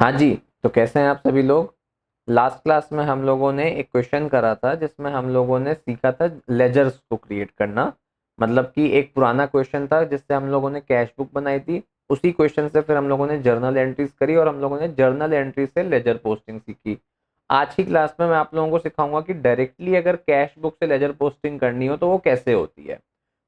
हाँ जी। तो कैसे हैं आप सभी लोग। लास्ट क्लास में हम लोगों ने एक क्वेश्चन करा था जिसमें हम लोगों ने सीखा था लेजर्स को क्रिएट करना। मतलब कि एक पुराना क्वेश्चन था जिससे हम लोगों ने कैश बुक बनाई थी। उसी क्वेश्चन से फिर हम लोगों ने जर्नल एंट्रीज करी और हम लोगों ने जर्नल एंट्री से लेजर पोस्टिंग सीखी। आज की क्लास में मैं आप लोगों को सिखाऊंगा कि डायरेक्टली अगर कैश बुक से लेजर पोस्टिंग करनी हो तो वो कैसे होती है।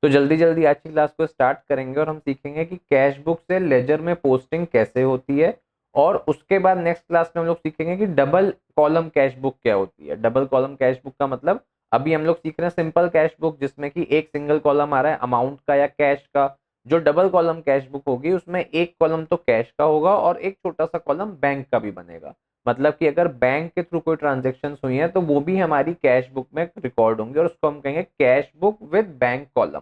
तो जल्दी जल्दी आज की क्लास को स्टार्ट करेंगे और हम सीखेंगे कि कैश बुक से लेजर में पोस्टिंग कैसे होती है। और उसके बाद नेक्स्ट क्लास में हम लोग सीखेंगे कि डबल कॉलम कैश बुक क्या होती है। डबल कॉलम कैश बुक का मतलब अभी हम लोग सीख रहे हैं सिंपल कैश बुक जिसमें कि एक सिंगल कॉलम आ रहा है अमाउंट का या कैश का। जो डबल कॉलम कैश बुक होगी उसमें एक कॉलम तो कैश का होगा और एक छोटा सा कॉलम बैंक का भी बनेगा। मतलब कि अगर बैंक के थ्रू कोई ट्रांजेक्शन हुई है तो वो भी हमारी कैश बुक में रिकॉर्ड होंगे और उसको हम कहेंगे cash book with bank column.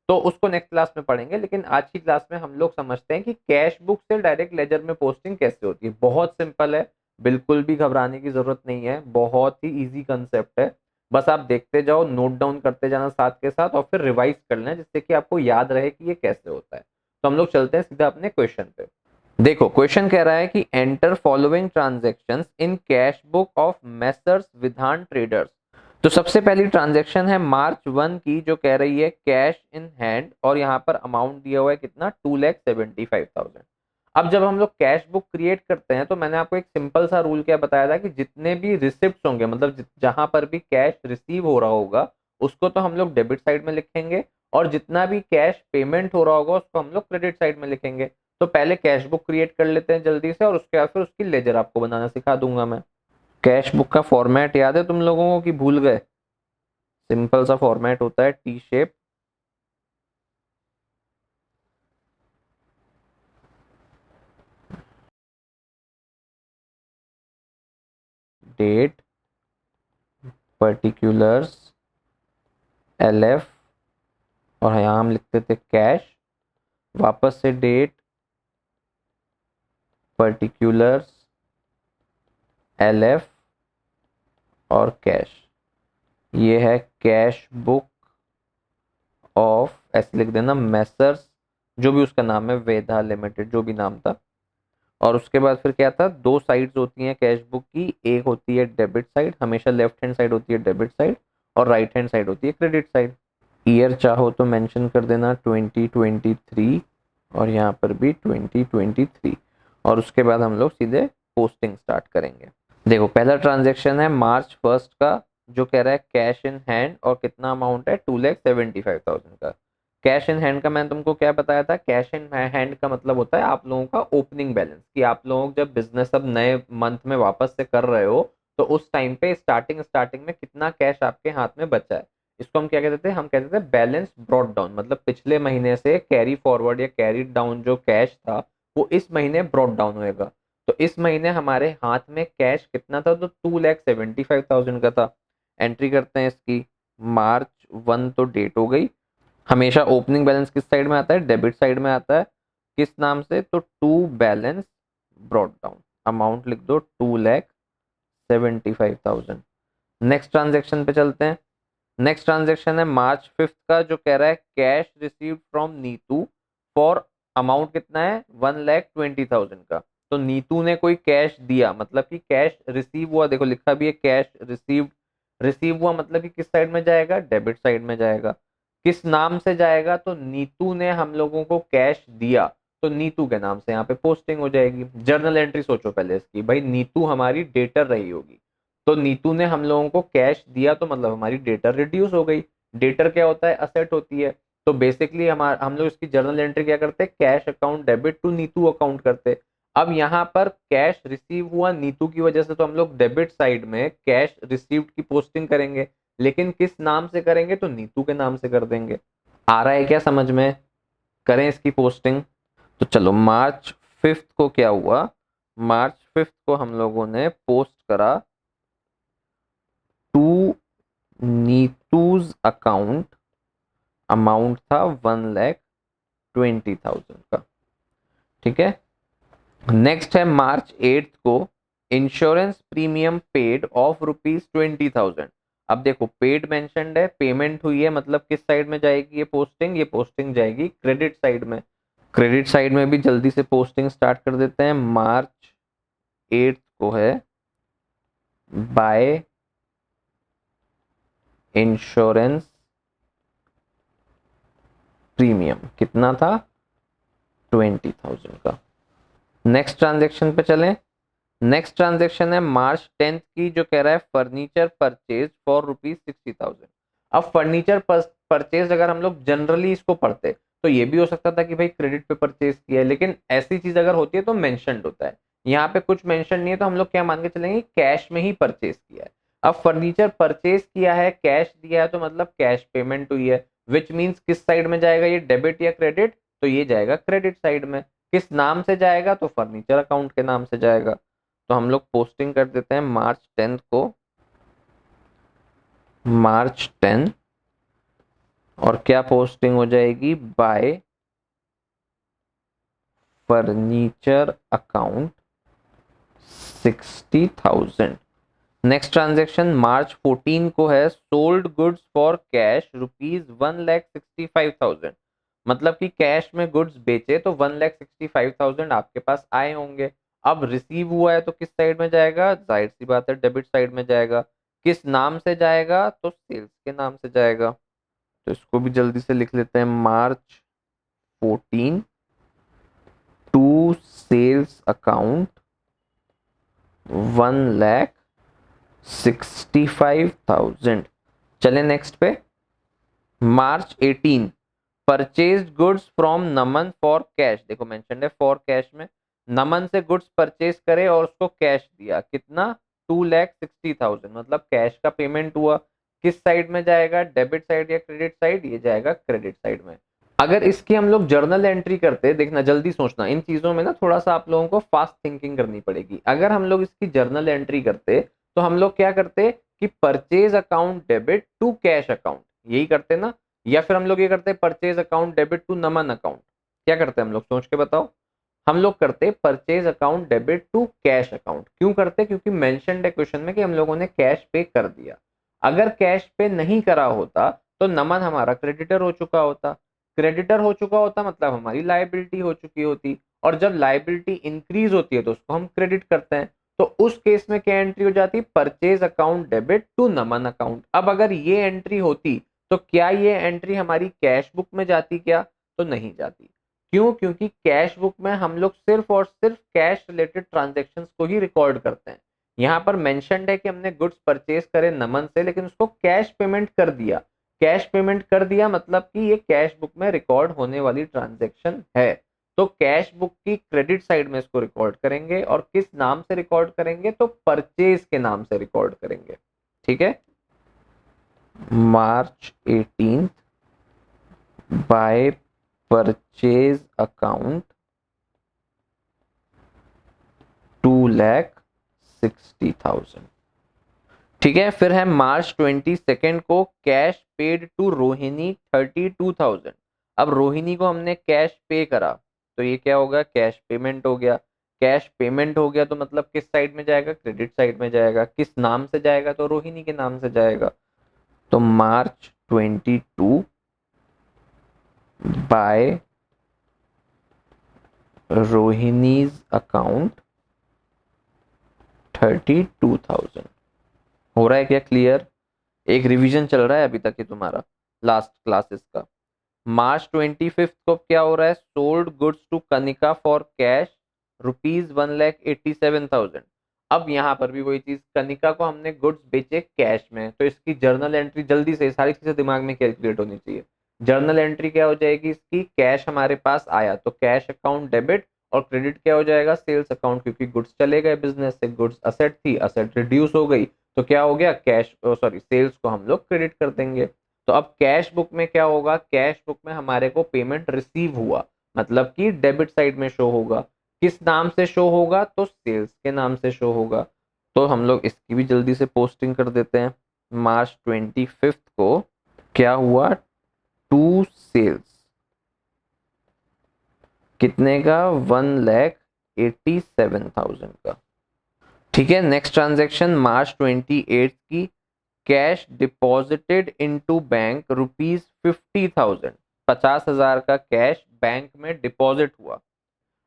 तो उसको नेक्स्ट क्लास में पढ़ेंगे, लेकिन आज की क्लास में हम लोग समझते हैं कि कैश बुक से डायरेक्ट लेजर में पोस्टिंग कैसे होती है। बहुत सिंपल है, बिल्कुल भी घबराने की जरूरत नहीं है, बहुत ही इजी कंसेप्ट है। बस आप देखते जाओ, नोट डाउन करते जाना साथ के साथ और फिर रिवाइज कर लेना जिससे कि आपको याद रहे कि ये कैसे होता है। तो हम लोग चलते हैं सीधा अपने क्वेश्चन पे। देखो क्वेश्चन कह रहा है कि enter following transactions in cash book of messrs विधान ट्रेडर्स। तो सबसे पहली ट्रांजैक्शन है मार्च 1 की जो कह रही है कैश इन हैंड और यहाँ पर अमाउंट दिया हुआ है कितना 2,75,000। अब जब हम लोग कैश बुक क्रिएट करते हैं तो मैंने आपको एक सिंपल सा रूल क्या बताया था कि जितने भी रिसिप्ट होंगे मतलब जहां पर भी कैश रिसीव हो रहा होगा उसको तो हम लोग डेबिट साइड में लिखेंगे और जितना भी कैश पेमेंट हो रहा होगा उसको हम लोग क्रेडिट साइड में लिखेंगे। तो पहले कैश बुक क्रिएट कर लेते हैं जल्दी से और उसके बाद फिर उसकी लेजर आपको बनाना सिखा दूंगा मैं। कैश बुक का फॉर्मेट याद है तुम लोगों को कि भूल गए। सिंपल सा फॉर्मेट होता है T shape. Date, particulars, LF और यहाँ हम लिखते थे कैश। वापस से डेट, पर्टिकुलर्स, एलएफ और कैश। ये है कैश बुक ऑफ, ऐसे लिख देना, मेसर्स, जो भी उसका नाम है, वेदा लिमिटेड, जो भी नाम था। और उसके बाद फिर क्या था, दो साइड्स होती हैं कैश बुक की, एक होती है डेबिट साइड, हमेशा लेफ्ट हैंड साइड होती है डेबिट साइड और राइट हैंड साइड होती है क्रेडिट साइड। ईयर चाहो तो मेंशन कर देना 2023 और यहाँ पर भी 2023। और उसके बाद हम लोग सीधे पोस्टिंग स्टार्ट करेंगे। देखो पहला ट्रांजेक्शन है मार्च 1 का जो कह रहा है कैश इन हैंड और कितना अमाउंट है 2,75,000 का। कैश इन हैंड का मैंने तुमको क्या बताया था, कैश इन हैंड का मतलब होता है आप लोगों का ओपनिंग बैलेंस, कि आप लोग जब बिजनेस अब नए मंथ में वापस से कर रहे हो तो उस टाइम पे स्टार्टिंग स्टार्टिंग में कितना कैश आपके हाथ में बचा है। इसको हम क्या कहते थे, हम कहते थे बैलेंस ब्रॉट डाउन, मतलब पिछले महीने से कैरी फॉरवर्ड या कैरी डाउन जो कैश था वो इस महीने ब्रॉट डाउन होएगा। तो इस महीने हमारे हाथ में कैश कितना था, तो 2,75,000 का था। एंट्री करते हैं इसकी। मार्च 1 तो डेट हो गई। हमेशा ओपनिंग बैलेंस किस साइड में आता है, डेबिट साइड में आता है। किस नाम से, तो to balance brought down. Amount लिख दो 2,75,000। नेक्स्ट ट्रांजेक्शन पे चलते हैं। नेक्स्ट ट्रांजेक्शन है मार्च 5 का जो कह रहा है cash received from Neetu for amount कितना है 1,20,000 का। तो नीतू ने कोई कैश दिया, मतलब कि कैश रिसीव हुआ, देखो लिखा भी है कैश रिसीव्ड। रिसीव हुआ मतलब कि किस साइड में जाएगा, डेबिट साइड में जाएगा। किस नाम से जाएगा, तो नीतू ने हम लोगों को कैश दिया तो नीतू के नाम से यहाँ पे पोस्टिंग हो जाएगी। जर्नल एंट्री सोचो पहले इसकी, भाई नीतू हमारी डेटर रही होगी तो नीतू ने हम लोगों को कैश दिया तो मतलब हमारी डेटर रिड्यूस हो गई। डेटर क्या होता है, असेट होती है। तो बेसिकली हम लोग इसकी जर्नल एंट्री क्या करते हैं, cash account debit to Nitu account करते। अब यहाँ पर कैश रिसीव हुआ नीतू की वजह से तो हम लोग डेबिट साइड में कैश रिसीव्ड की पोस्टिंग करेंगे, लेकिन किस नाम से करेंगे, तो नीतू के नाम से कर देंगे। आ रहा है क्या समझ में, करें इसकी पोस्टिंग। तो चलो मार्च 5 को क्या हुआ, मार्च 5 को हम लोगों ने पोस्ट करा टू नीतूज अकाउंट। अमाउंट था 1,20,000 का। ठीक है। नेक्स्ट है मार्च 8 को इंश्योरेंस प्रीमियम पेड ऑफ ₹20,000। अब देखो पेड मेंशन्ड है, पेमेंट हुई है, मतलब किस साइड में जाएगी ये पोस्टिंग, ये पोस्टिंग जाएगी क्रेडिट साइड में। क्रेडिट साइड में भी जल्दी से पोस्टिंग स्टार्ट कर देते हैं। 28 को है बाय इंश्योरेंस प्रीमियम, कितना था 20,000 का। नेक्स्ट ट्रांजेक्शन पे चलें। नेक्स्ट ट्रांजेक्शन है मार्च 10 की, जो कह रहा है फर्नीचर परचेज फॉर ₹60,000। अब फर्नीचर परचेज अगर हम लोग जनरली इसको पढ़ते तो ये भी हो सकता था कि भाई क्रेडिट पे परचेज किया है, लेकिन ऐसी चीज अगर होती है तो मेंशन्ड होता है। यहाँ पे कुछ मेंशन नहीं है तो हम लोग क्या मान के चलेंगे, कैश में ही परचेज किया है। अब फर्नीचर परचेज किया है, कैश दिया है, तो मतलब कैश पेमेंट हुई है, विच मीन्स किस साइड में जाएगा ये, डेबिट या क्रेडिट, तो ये जाएगा क्रेडिट साइड में। किस नाम से जाएगा, तो फर्नीचर अकाउंट के नाम से जाएगा। तो हम लोग पोस्टिंग कर देते हैं मार्च 10 को, मार्च 10, और क्या पोस्टिंग हो जाएगी, by furniture account 60,000। Next transaction March 14 को है सोल्ड गुड्स फॉर कैश ₹1,65,000। मतलब कि कैश में गुड्स बेचे तो 1,65,000 आपके पास आए होंगे। अब रिसीव हुआ है तो किस साइड में जाएगा, जाहिर सी बात है डेबिट साइड में जाएगा। किस नाम से जाएगा, तो सेल्स के नाम से जाएगा। तो इसको भी जल्दी से लिख लेते हैं, मार्च 14 टू सेल्स अकाउंट 1,65,000। चले नेक्स्ट पे। मार्च 18 purchase goods from Naman for cash, देखो मेंशन है फॉर कैश में, नमन से गुड्स परचेज करे और उसको कैश दिया, कितना 2,60,000, मतलब कैश का पेमेंट हुआ। किस साइड में जाएगा, डेबिट साइड या क्रेडिट साइड, ये जाएगा क्रेडिट साइड में। अगर इसकी हम लोग जर्नल एंट्री करते, देखना जल्दी सोचना, इन चीजों में ना थोड़ा सा आप लोगों को फास्ट थिंकिंग करनी पड़ेगी। अगर हम लोग इसकी जर्नल एंट्री करते तो हम लोग क्या करते कि purchase account debit to cash account, यही करते ना, या फिर हम लोग ये करते purchase account debit to Naman account. क्या करते हम लोग, सोच के बताओ। हम लोग करते purchase account debit to cash account. क्यों करते, क्योंकि मेंशन्ड है क्वेश्चन में कि हम लोगों ने कैश पे कर दिया। अगर कैश पे नहीं करा होता तो नमन हमारा क्रेडिटर हो चुका होता, क्रेडिटर हो चुका होता मतलब हमारी लायबिलिटी हो चुकी होती, और जब लायबिलिटी इंक्रीज होती है तो उसको हम क्रेडिट करते हैं। तो उस केस में क्या एंट्री हो जाती, purchase account debit to Naman account. अब अगर ये एंट्री होती तो क्या ये एंट्री हमारी कैश बुक में जाती क्या, तो नहीं जाती। क्यों, क्योंकि कैश बुक में हम लोग सिर्फ और सिर्फ कैश रिलेटेड ट्रांजेक्शन्स को ही रिकॉर्ड करते हैं। यहाँ पर मेंशन्ड है कि हमने गुड्स परचेज करे नमन से, लेकिन उसको कैश पेमेंट कर दिया। कैश पेमेंट कर दिया मतलब कि ये कैश बुक में रिकॉर्ड होने वाली ट्रांजैक्शन है। तो कैश बुक की क्रेडिट साइड में इसको रिकॉर्ड करेंगे, और किस नाम से रिकॉर्ड करेंगे, तो परचेज के नाम से रिकॉर्ड करेंगे। ठीक है, मार्च 18 बाय परचेज अकाउंट 2,60,000। ठीक है, फिर है मार्च 22 को कैश पेड टू रोहिणी 32,000। अब रोहिणी को हमने कैश पे करा तो ये क्या होगा, कैश पेमेंट हो गया। कैश पेमेंट हो गया तो मतलब किस साइड में जाएगा, क्रेडिट साइड में जाएगा। किस नाम से जाएगा, तो रोहिणी के नाम से जाएगा। तो मार्च 22 बाय रोहिणीज अकाउंट 32,000। हो रहा है क्या क्लियर, एक रिवीजन चल रहा है अभी तक ही तुम्हारा लास्ट क्लासेस का। मार्च 25 को क्या हो रहा है, sold goods to Kanika for cash ₹1,87,000। अब यहाँ पर भी वही चीज, कनिका को हमने गुड्स बेचे कैश में, तो इसकी जर्नल एंट्री जल्दी से सारी चीजें दिमाग में कैलकुलेट होनी चाहिए। जर्नल एंट्री क्या हो जाएगी इसकी, कैश हमारे पास आया तो कैश अकाउंट डेबिट, और क्रेडिट क्या हो जाएगा, सेल्स अकाउंट, क्योंकि गुड्स चले गए बिजनेस से, गुड्स असेट थी, असेट रिड्यूस हो गई, तो क्या हो गया, कैश सॉरी सेल्स को हम लोग क्रेडिट कर देंगे। तो अब कैश बुक में क्या होगा, कैश बुक में हमारे को पेमेंट रिसीव हुआ, मतलब कि डेबिट साइड में शो होगा। किस नाम से शो होगा, तो सेल्स के नाम से शो होगा। तो हम लोग इसकी भी जल्दी से पोस्टिंग कर देते हैं। मार्च 25 को क्या हुआ, टू सेल्स, कितने का, 1,87,000 का। ठीक है, नेक्स्ट ट्रांजेक्शन मार्च 28 की, कैश डिपॉजिटेड इनटू बैंक ₹50,000, 50,000 का कैश बैंक में डिपॉजिट हुआ।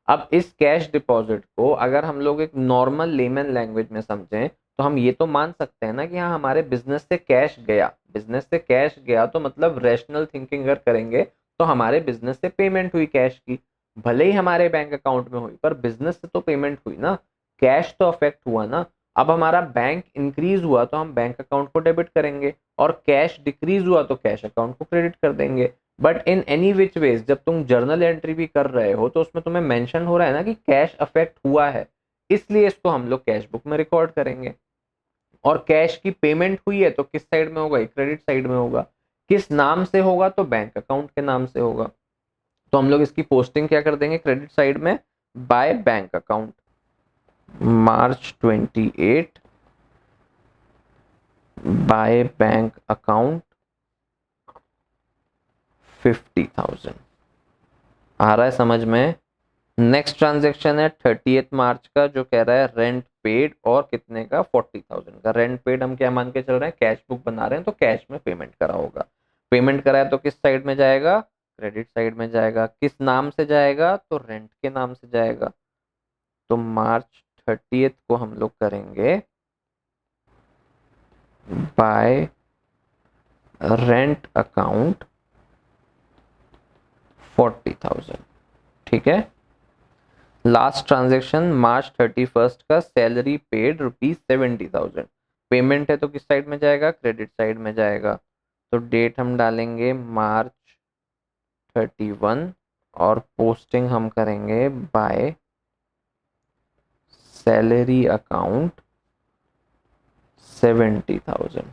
अब इस कैश डिपॉजिट को अगर हम लोग एक नॉर्मल लेमन लैंग्वेज में समझें तो हम ये तो मान सकते हैं ना कि हाँ हमारे बिजनेस से कैश गया, बिजनेस से कैश गया तो मतलब रैशनल थिंकिंग अगर करेंगे तो हमारे बिजनेस से पेमेंट हुई कैश की, भले ही हमारे बैंक अकाउंट में हुई पर बिजनेस से तो पेमेंट हुई ना, कैश तो अफेक्ट हुआ ना। अब हमारा बैंक इंक्रीज हुआ तो हम बैंक अकाउंट को डेबिट करेंगे और कैश डिक्रीज हुआ तो कैश अकाउंट को क्रेडिट कर देंगे। But in any which ways जब तुम जर्नल एंट्री भी कर रहे हो तो उसमें तुम्हें मेंशन हो रहा है ना कि कैश अफेक्ट हुआ है, इसलिए इसको हम लोग कैश बुक में रिकॉर्ड करेंगे। और कैश की पेमेंट हुई है तो किस साइड में होगा, क्रेडिट साइड में होगा। किस नाम से होगा, तो बैंक अकाउंट के नाम से होगा। तो हम लोग इसकी पोस्टिंग क्या कर देंगे क्रेडिट साइड में, by bank account March 28 by bank account 50,000। आ रहा है समझ में। नेक्स्ट ट्रांजेक्शन है 30 मार्च का जो कह रहा है रेंट पेड और कितने का, 40,000 का। रेंट पेड हम क्या मान के चल रहे हैं, कैश बुक बना रहे हैं तो कैश में पेमेंट करा होगा। पेमेंट करा है तो किस साइड में जाएगा, क्रेडिट साइड में जाएगा। किस नाम से जाएगा, तो रेंट के नाम से जाएगा। तो मार्च 30 को हम लोग करेंगे बाय रेंट अकाउंट 40,000। ठीक है। लास्ट ट्रांजेक्शन मार्च 31 का सैलरी पेड ₹70,000। पेमेंट है तो किस साइड में जाएगा, क्रेडिट साइड में जाएगा। तो डेट हम डालेंगे मार्च 31 और पोस्टिंग हम करेंगे बाय सैलरी अकाउंट 70,000।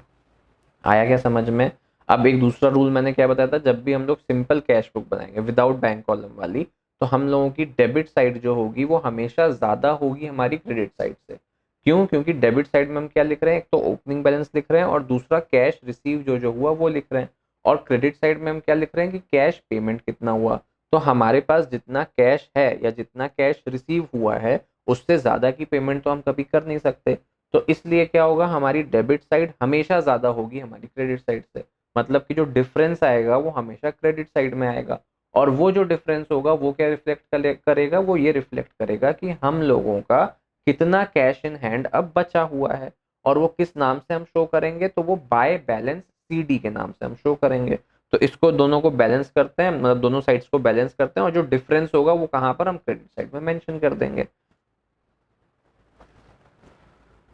आया क्या समझ में। अब एक दूसरा रूल मैंने क्या बताया था, जब भी हम लोग सिंपल कैश बुक बनाएंगे विदाउट बैंक कॉलम वाली, तो हम लोगों की डेबिट साइड जो होगी वो हमेशा ज्यादा होगी हमारी क्रेडिट साइड से। क्यों, क्योंकि डेबिट साइड में हम क्या लिख रहे हैं, एक तो ओपनिंग बैलेंस लिख रहे हैं और दूसरा कैश रिसीव जो जो हुआ वो लिख रहे हैं। और क्रेडिट साइड में हम क्या लिख रहे हैं कि कैश पेमेंट कितना हुआ। तो हमारे पास जितना कैश है या जितना कैश रिसीव हुआ है उससे ज्यादा की पेमेंट तो हम कभी कर नहीं सकते। तो इसलिए क्या होगा, हमारी डेबिट साइड हमेशा ज्यादा होगी हमारी क्रेडिट साइड से। मतलब कि जो डिफरेंस आएगा वो हमेशा क्रेडिट साइड में आएगा। और वो जो डिफरेंस होगा वो क्या रिफ्लेक्ट करेगा, वो ये रिफ्लेक्ट करेगा कि हम लोगों का कितना कैश इन हैंड अब बचा हुआ है। और वो किस नाम से हम शो करेंगे, तो वो बाय बैलेंस सीडी के नाम से हम शो करेंगे। तो इसको दोनों को बैलेंस करते हैं, मतलब दोनों साइड्स को बैलेंस करते हैं और जो डिफरेंस होगा वो कहां पर, हम क्रेडिट साइड में मेंशन कर देंगे।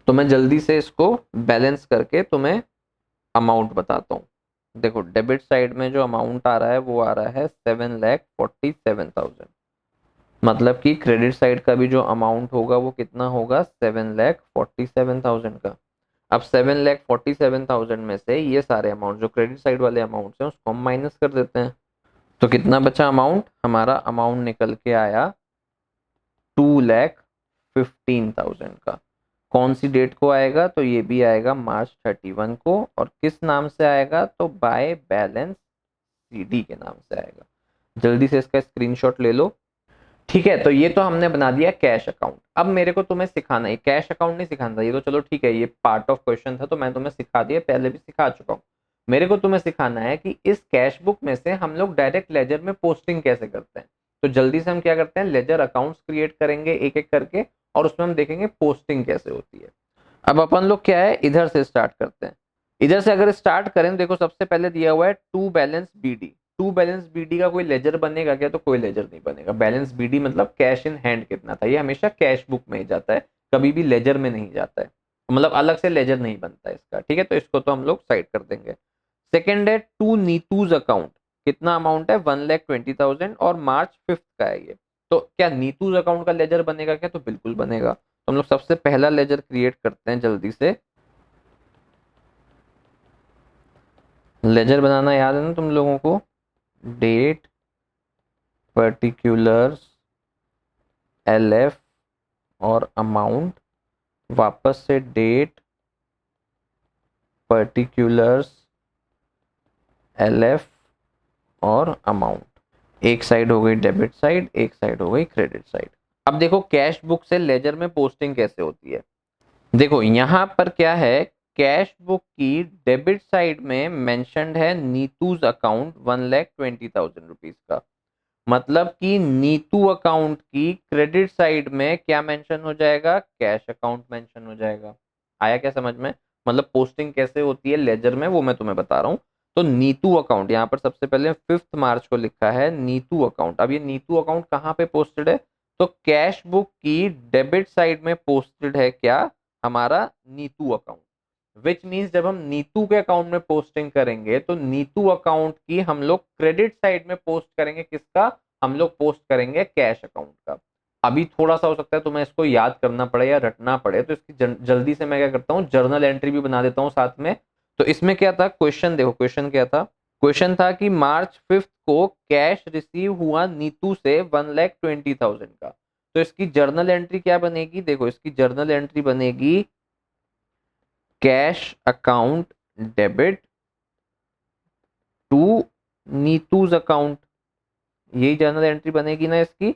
तो मैं जल्दी से इसको बैलेंस करके तुम्हें अमाउंट बताता हूँ। देखो डेबिट साइड में जो अमाउंट आ रहा है वो आ रहा है 7,47,000। मतलब कि क्रेडिट साइड का भी जो अमाउंट होगा वो कितना होगा, 7,47,000 का। अब 7,47,000 में से ये सारे अमाउंट जो क्रेडिट साइड वाले अमाउंट हैं उसको हम माइनस कर देते हैं। तो कितना बचा अमाउंट, हमारा अमाउंट निकल के आया 2,15,000 का। कौन सी डेट को आएगा, तो ये भी आएगा मार्च 31 को। और किस नाम से आएगा, तो बाय बैलेंस सीडी के नाम से आएगा। जल्दी से इसका स्क्रीनशॉट ले लो। ठीक है, तो ये तो हमने बना दिया कैश अकाउंट। अब मेरे को तुम्हें सिखाना है, कैश अकाउंट नहीं सिखाना था, ये तो चलो ठीक है, ये पार्ट ऑफ क्वेश्चन था तो मैं तुम्हें सिखा दिया, पहले भी सिखा चुका हूँ। मेरे को तुम्हें सिखाना है कि इस कैश बुक में से हम लोग डायरेक्ट लेजर में पोस्टिंग कैसे करते हैं। तो जल्दी से हम क्या करते हैं, लेजर अकाउंट्स क्रिएट करेंगे एक एक करके और उसमें हम देखेंगे पोस्टिंग कैसे होती है। अब अपन लोग क्या है, इधर से स्टार्ट करते हैं। इधर से अगर स्टार्ट करें, देखो सबसे पहले दिया हुआ है to balance BD. To balance BD का कोई लेजर बनेगा क्या, तो कोई लेजर नहीं बनेगा। बैलेंस बीडी मतलब कैश इन हैंड कितना था, ये हमेशा कैश बुक में ही जाता है, कभी भी लेजर में नहीं जाता है। मतलब अलग से लेजर नहीं बनता है इसका। ठीक है, तो इसको तो हम लोग साइड कर देंगे। सेकेंड है टू नीतूज अकाउंट। कितना अमाउंट है, 1,20,000 और मार्च 5 का है ये। तो क्या नीतूज अकाउंट का लेजर बनेगा क्या, तो बिल्कुल बनेगा। तो हम लोग सबसे पहला लेजर क्रिएट करते हैं जल्दी से। लेजर बनाना याद है ना तुम लोगों को, डेट पर्टिकुलर्स LF और अमाउंट, वापस से डेट पर्टिकुलर्स LF और अमाउंट। एक साइड हो गई डेबिट साइड, एक साइड हो गई क्रेडिट साइड। अब देखो कैश बुक से लेजर में पोस्टिंग कैसे होती है। देखो यहां पर क्या है, कैश बुक की डेबिट साइड में मेंशन्ड है नीतूज अकाउंट 1,20,000 रुपीज का। मतलब कि नीतू अकाउंट की क्रेडिट साइड में क्या मेंशन हो जाएगा, कैश अकाउंट मेंशन हो जाएगा। आया क्या समझ में? मतलब पोस्टिंग कैसे होती है लेजर में वो मैं तुम्हें बता रहा हूँ। तो नीतू अकाउंट यहाँ पर सबसे पहले 5 मार्च को लिखा है नीतू अकाउंट। अब ये नीतू अकाउंट कहाँ पे पोस्टेड है? तो कैश बुक की डेबिट साइड में पोस्टेड है क्या, हमारा नीतू अकाउंट। विच मीन्स जब हम नीतू के अकाउंट में पोस्टिंग करेंगे तो नीतू अकाउंट की हम लोग क्रेडिट साइड में पोस्ट करेंगे, किसका? हम लोग पोस्ट करेंगे कैश अकाउंट का। अभी थोड़ा सा हो सकता है तुम्हें इसको याद करना पड़े या रटना पड़े, तो इसकी जल्दी से मैं क्या करता हूँ, जर्नल एंट्री भी बना देता हूँ साथ में। तो इसमें क्या था क्वेश्चन, देखो क्वेश्चन क्या था। क्वेश्चन था कि मार्च 5 को कैश रिसीव हुआ नीतू से 1,20,000 का। तो इसकी जर्नल एंट्री क्या बनेगी, देखो इसकी जर्नल एंट्री बनेगी cash account debit to Neetu's account. यही जर्नल एंट्री बनेगी ना इसकी,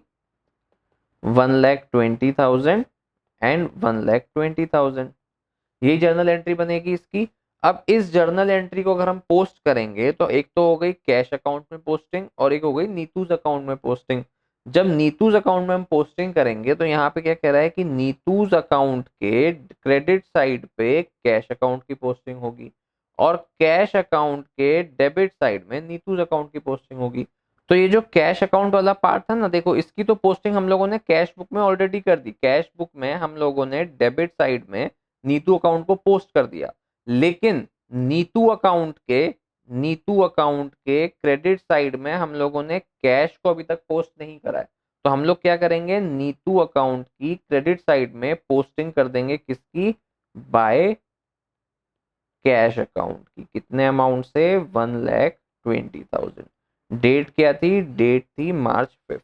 1,20,000 एंड 1,20,000, यही जर्नल एंट्री बनेगी इसकी। अब इस जर्नल एंट्री को अगर हम पोस्ट करेंगे तो एक तो हो गई कैश अकाउंट में पोस्टिंग और एक हो गई नीतूज अकाउंट में पोस्टिंग। जब नीतूज अकाउंट में हम पोस्टिंग करेंगे तो यहाँ पे क्या कह रहा है कि नीतूज अकाउंट के क्रेडिट साइड पे कैश अकाउंट की पोस्टिंग होगी और कैश अकाउंट के डेबिट साइड में नीतूज अकाउंट की पोस्टिंग होगी। तो ये जो कैश अकाउंट वाला पार्ट था ना, देखो इसकी तो पोस्टिंग हम लोगों ने कैश बुक में ऑलरेडी कर दी। कैश बुक में हम लोगों ने डेबिट साइड में नीतू अकाउंट को पोस्ट कर दिया, लेकिन नीतू अकाउंट के नीतू अकाउंट के क्रेडिट साइड में हम लोगों ने कैश को अभी तक पोस्ट नहीं करा है। तो हम लोग क्या करेंगे, नीतू अकाउंट की क्रेडिट साइड में पोस्टिंग कर देंगे, किसकी? बाय कैश अकाउंट की। कितने अमाउंट से? 1,20,000। डेट क्या थी? डेट थी March 5।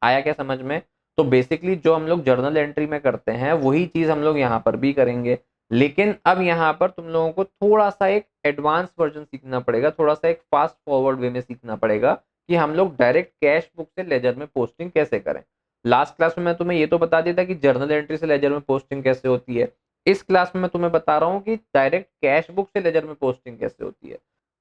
आया क्या समझ में? तो बेसिकली जो हम लोग जर्नल एंट्री में करते हैं वही चीज हम लोग यहाँ पर भी करेंगे, लेकिन अब यहाँ पर तुम लोगों को थोड़ा सा एक एडवांस वर्जन सीखना पड़ेगा, थोड़ा सा एक फास्ट फॉरवर्ड वे में सीखना पड़ेगा कि हम लोग डायरेक्ट कैश बुक से लेजर में पोस्टिंग कैसे करें। लास्ट क्लास में मैं तुम्हें ये तो बता दिया था कि जर्नल एंट्री से लेजर में पोस्टिंग कैसे होती है। इस क्लास में मैं तुम्हें बता रहा हूँ कि डायरेक्ट कैश बुक से लेजर में पोस्टिंग कैसे होती है।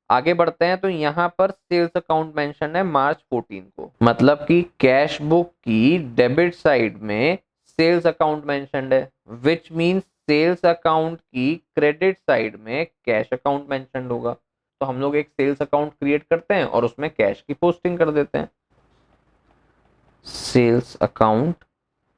आगे बढ़ते हैं तो यहाँ पर सेल्स अकाउंट मेंशन है March 14 को, मतलब कि कैश बुक की डेबिट साइड में सेल्स अकाउंट मेंशनड है, विच मींस सेल्स अकाउंट की क्रेडिट साइड में कैश अकाउंट मेंशनड होगा। तो हम लोग एक सेल्स अकाउंट क्रिएट करते हैं और उसमें कैश की पोस्टिंग कर देते हैं, सेल्स अकाउंट।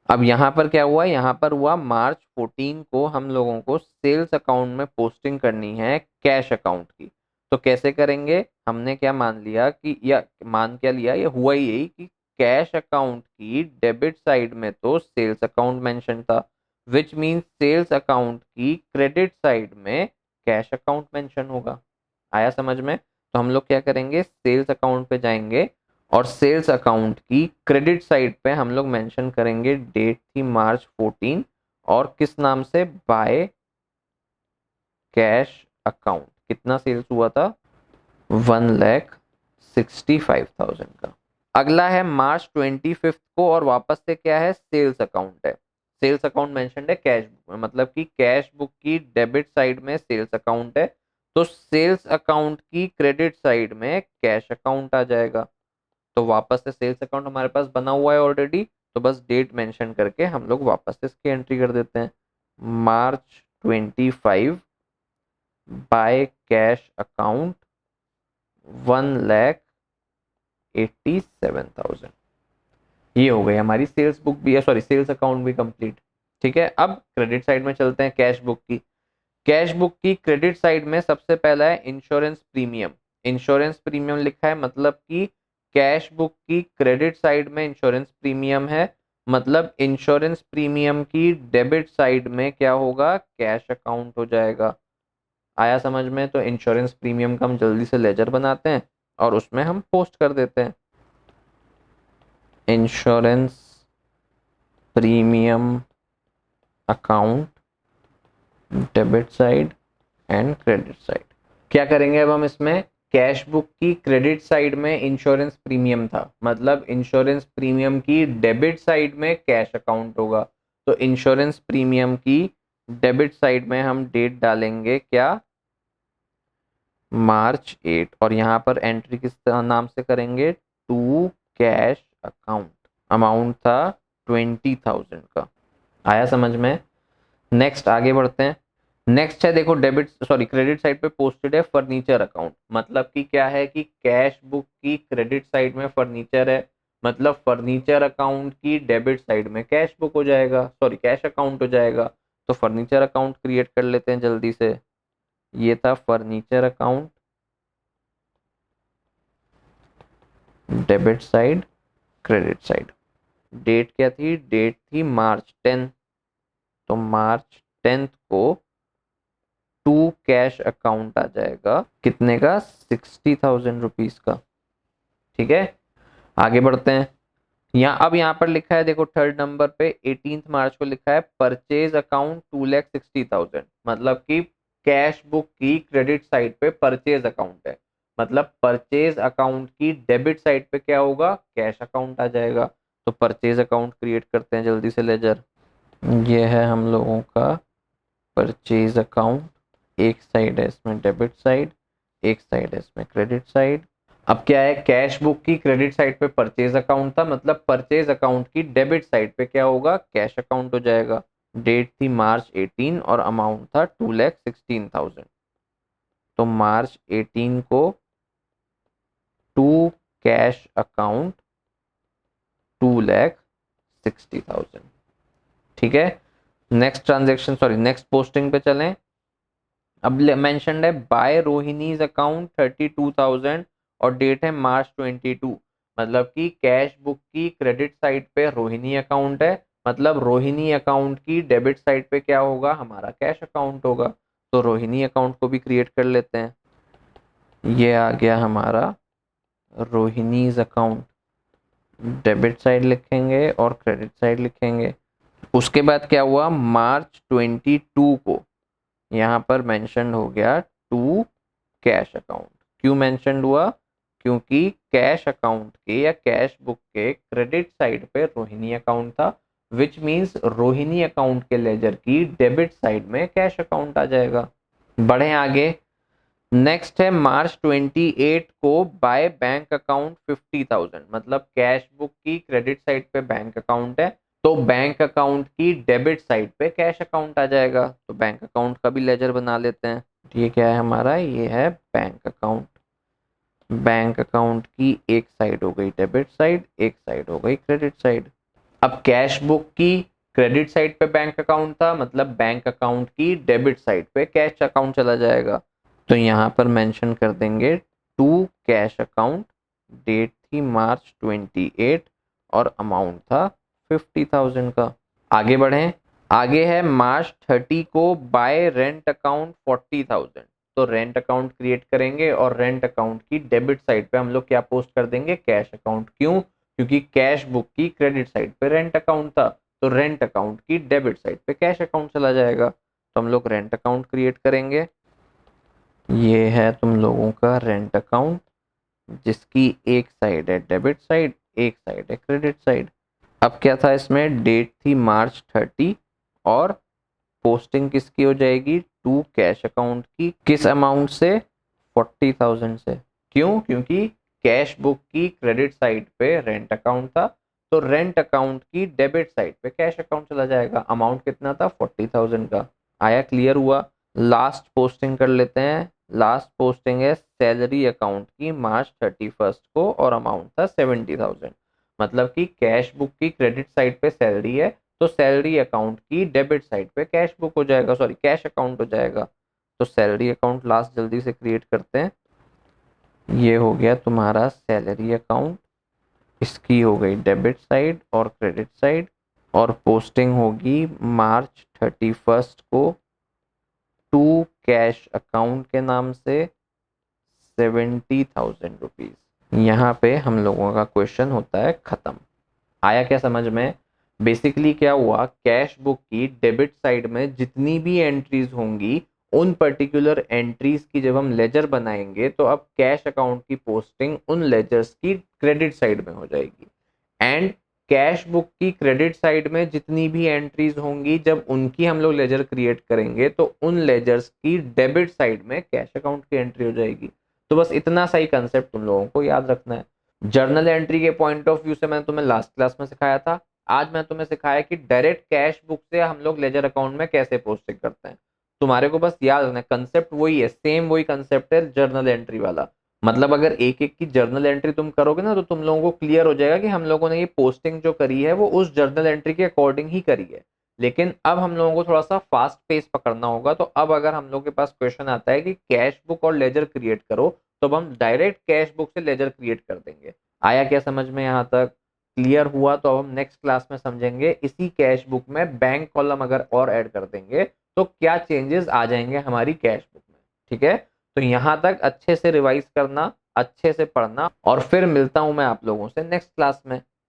अब यहाँ पर क्या हुआ, यहाँ पर हुआ March 14 को हम लोगों को सेल्स अकाउंट में पोस्टिंग करनी है कैश अकाउंट की। तो कैसे करेंगे, हमने क्या मान लिया कि, या मान क्या लिया, ये हुआ ही यही कि कैश अकाउंट की डेबिट साइड में तो सेल्स अकाउंट मेंशन था, विच मीन सेल्स अकाउंट की क्रेडिट साइड में कैश अकाउंट मेंशन होगा। आया समझ में? तो हम लोग क्या करेंगे, सेल्स अकाउंट पे जाएंगे और सेल्स अकाउंट की क्रेडिट साइड पे हम लोग मेंशन करेंगे, डेट थी March 14 और किस नाम से, बाय कैश अकाउंट। कितना सेल्स हुआ था? 1,65,000 का। अगला है March 25 को और वापस से क्या है, सेल्स अकाउंट है। सेल्स अकाउंट मेंशन है कैश बुक में, मतलब कि कैश बुक की डेबिट साइड में सेल्स अकाउंट है, तो सेल्स अकाउंट की क्रेडिट साइड में कैश अकाउंट आ जाएगा। तो वापस से सेल्स अकाउंट हमारे पास बना हुआ है ऑलरेडी, तो बस डेट मेंशन करके हम लोग वापस से इसकी एंट्री कर देते हैं, March 25 बाय कैश अकाउंट 1,87,000। ये हो गई हमारी सेल्स बुक भी, सॉरी सेल्स अकाउंट भी कंप्लीट। ठीक है, अब क्रेडिट साइड में चलते हैं, कैश बुक की। कैश बुक की क्रेडिट साइड में सबसे पहला है इंश्योरेंस प्रीमियम। इंश्योरेंस प्रीमियम लिखा है, मतलब कि कैश बुक की क्रेडिट साइड में इंश्योरेंस प्रीमियम है, मतलब इंश्योरेंस प्रीमियम की डेबिट साइड में क्या होगा, कैश अकाउंट हो जाएगा। आया समझ में? तो इंश्योरेंस प्रीमियम का हम जल्दी से लेजर बनाते हैं और उसमें हम पोस्ट कर देते हैं, insurance premium account debit side and credit side. क्या करेंगे अब हम इसमें, कैश बुक की क्रेडिट साइड में इंश्योरेंस प्रीमियम था, मतलब इंश्योरेंस प्रीमियम की डेबिट साइड में कैश अकाउंट होगा। तो इंश्योरेंस प्रीमियम की डेबिट साइड में हम डेट डालेंगे क्या, March 8, और यहाँ पर एंट्री किस नाम से करेंगे, टू कैश अकाउंट, अमाउंट था 20,000 का। आया समझ में? नेक्स्ट आगे बढ़ते हैं। नेक्स्ट है देखो क्रेडिट साइड पे पोस्टेड है फर्नीचर अकाउंट। मतलब कि क्या है कि कैश बुक की क्रेडिट साइड में फर्नीचर है, मतलब फर्नीचर अकाउंट की डेबिट साइड में कैश बुक हो जाएगा, कैश अकाउंट हो जाएगा। तो फर्नीचर अकाउंट क्रिएट कर लेते हैं जल्दी से। ये था furniture account, debit side, credit side. Date क्या थी? डेट थी मार्च 10। तो मार्च 10 को टू कैश अकाउंट आ जाएगा, कितने का? 60,000 रुपीज का। ठीक है, आगे बढ़ते हैं। अब यहाँ पर लिखा है देखो थर्ड नंबर पे 18 मार्च को लिखा है परचेज अकाउंट 2,60,000। मतलब कि कैश बुक की क्रेडिट साइड पे परचेज अकाउंट है, मतलब परचेज अकाउंट की डेबिट साइड पे क्या होगा? कैश अकाउंट आ जाएगा। तो परचेज अकाउंट क्रिएट करते हैं जल्दी से लेजर। ये है हम लोगों का परचेज अकाउंट। एक साइड है इसमें डेबिट साइड, एक साइड है इसमें क्रेडिट साइड। अब क्या है, कैश बुक की क्रेडिट साइड पे परचेज अकाउंट था, मतलब परचेज अकाउंट की डेबिट साइड पे क्या होगा? कैश अकाउंट हो जाएगा। डेट थी मार्च 18 और अमाउंट था 2,16,000। तो मार्च 18 को टू कैश अकाउंट 2,60,000। ठीक है, नेक्स्ट पोस्टिंग पे चलें। अब मेंशन्ड है बाय रोहिणीज अकाउंट 32,000 और डेट है मार्च 22। मतलब कि कैश बुक की क्रेडिट साइड पे रोहिणी अकाउंट है, मतलब रोहिणी अकाउंट की डेबिट साइड पे क्या होगा? हमारा कैश अकाउंट होगा। तो रोहिणी अकाउंट को भी क्रिएट कर लेते हैं। ये आ गया हमारा रोहिणीज अकाउंट, डेबिट साइड लिखेंगे और क्रेडिट साइड लिखेंगे। उसके बाद क्या हुआ, मार्च 22 को यहाँ पर मेंशन हो गया टू कैश अकाउंट। क्यों मेंशन हुआ? क्योंकि कैश अकाउंट के या कैश बुक के क्रेडिट साइड पे रोहिणी अकाउंट था, विच मींस रोहिणी अकाउंट के लेजर की डेबिट साइड में कैश अकाउंट आ जाएगा। बढ़े आगे। नेक्स्ट है मार्च 28 को बाय बैंक अकाउंट 50,000। मतलब कैश बुक की क्रेडिट साइड पे बैंक अकाउंट है, तो बैंक अकाउंट की डेबिट साइड पे कैश अकाउंट आ जाएगा। तो बैंक अकाउंट का भी लेजर बना लेते हैं। ये क्या है हमारा? ये है बैंक अकाउंट। बैंक अकाउंट की एक साइड हो गई डेबिट साइड, एक साइड हो गई क्रेडिट साइड। अब कैश बुक की क्रेडिट साइड पे बैंक अकाउंट था, मतलब बैंक अकाउंट की डेबिट साइड पे कैश अकाउंट चला जाएगा। तो यहाँ पर मेंशन कर देंगे टू कैश अकाउंट। डेट थी मार्च 28 और अमाउंट था 50,000 का। आगे बढ़ें। आगे है मार्च 30 को बाय रेंट अकाउंट 40,000। तो रेंट अकाउंट क्रिएट करेंगे और रेंट अकाउंट की डेबिट साइड पे हम लोग क्या पोस्ट कर देंगे? Cash account. क्यों? क्योंकि कैश बुक की क्रेडिट साइड पे रेंट अकाउंट था, तो रेंट अकाउंट की डेबिट साइड पे कैश अकाउंट चला जाएगा। तो हम लोग रेंट अकाउंट क्रिएट करेंगे। ये है तुम लोगों का रेंट अकाउंट, जिसकी एक साइड है डेबिट साइड, एक साइड है क्रेडिट साइड। अब क्या था इसमें? डेट थी मार्च 30 और पोस्टिंग किसकी हो जाएगी? टू कैश अकाउंट की। किस अमाउंट से? 40,000 से। क्यों? क्योंकि कैश बुक की क्रेडिट साइड पे रेंट अकाउंट था, तो रेंट अकाउंट की डेबिट साइड पे कैश अकाउंट चला जाएगा। अमाउंट कितना था? 40,000 का। आया? क्लियर हुआ? लास्ट पोस्टिंग कर लेते हैं। लास्ट पोस्टिंग है सैलरी अकाउंट की मार्च 31 को और अमाउंट था 70,000। मतलब कि कैश बुक की क्रेडिट साइड पे सैलरी है, तो सैलरी अकाउंट की डेबिट साइड पे कैश बुक हो जाएगा, कैश अकाउंट हो जाएगा। तो सैलरी अकाउंट लास्ट जल्दी से क्रिएट करते हैं। ये हो गया तुम्हारा सैलरी अकाउंट, इसकी हो गई डेबिट साइड और क्रेडिट साइड, और पोस्टिंग होगी मार्च 31 को टू कैश अकाउंट के नाम से 70,000 रुपीज। यहाँ पे हम लोगों का क्वेश्चन होता है खत्म। आया क्या समझ में? बेसिकली क्या हुआ, कैश बुक की डेबिट साइड में जितनी भी एंट्रीज होंगी, उन पर्टिकुलर एंट्रीज की जब हम लेजर बनाएंगे, तो अब कैश अकाउंट की पोस्टिंग उन लेजर्स की क्रेडिट साइड में हो जाएगी। एंड कैश बुक की क्रेडिट साइड में जितनी भी एंट्रीज होंगी, जब उनकी हम लोग लेजर क्रिएट करेंगे, तो उन लेजर्स की डेबिट साइड में कैश अकाउंट की एंट्री हो जाएगी। तो बस इतना सही कंसेप्ट तुम लोगों को याद रखना है। जर्नल एंट्री के पॉइंट ऑफ व्यू से मैंने तुम्हें लास्ट क्लास में सिखाया था। आज मैं तुम्हें सिखाया कि डायरेक्ट कैश बुक से हम लोग लेजर अकाउंट में कैसे पोस्टिंग करते हैं। तुम्हारे को बस याद रखना कंसेप्ट वही है, सेम वही कंसेप्ट है जर्नल एंट्री वाला। मतलब अगर एक एक की जर्नल एंट्री तुम करोगे ना तो तुम लोगों को क्लियर हो जाएगा कि हम लोगों ने ये पोस्टिंग जो करी है वो उस जर्नल एंट्री के अकॉर्डिंग ही करी है। लेकिन अब हम लोगों को थोड़ा सा फास्ट पेस पकड़ना होगा, तो अब अगर हम लोग के पास क्वेश्चन आता है कि कैश बुक और लेजर क्रिएट करो, तो अब हम डायरेक्ट कैश बुक से लेजर क्रिएट कर देंगे। आया क्या समझ में यहाँ तक? क्लियर हुआ तो अब हम नेक्स्ट क्लास में समझेंगे इसी कैश बुक में बैंक कॉलम अगर और ऐड कर देंगे तो क्या चेंजेस आ जाएंगे हमारी कैश बुक में। ठीक है, तो यहाँ तक अच्छे से रिवाइज करना, अच्छे से पढ़ना, और फिर मिलता हूं मैं आप लोगों से नेक्स्ट क्लास में।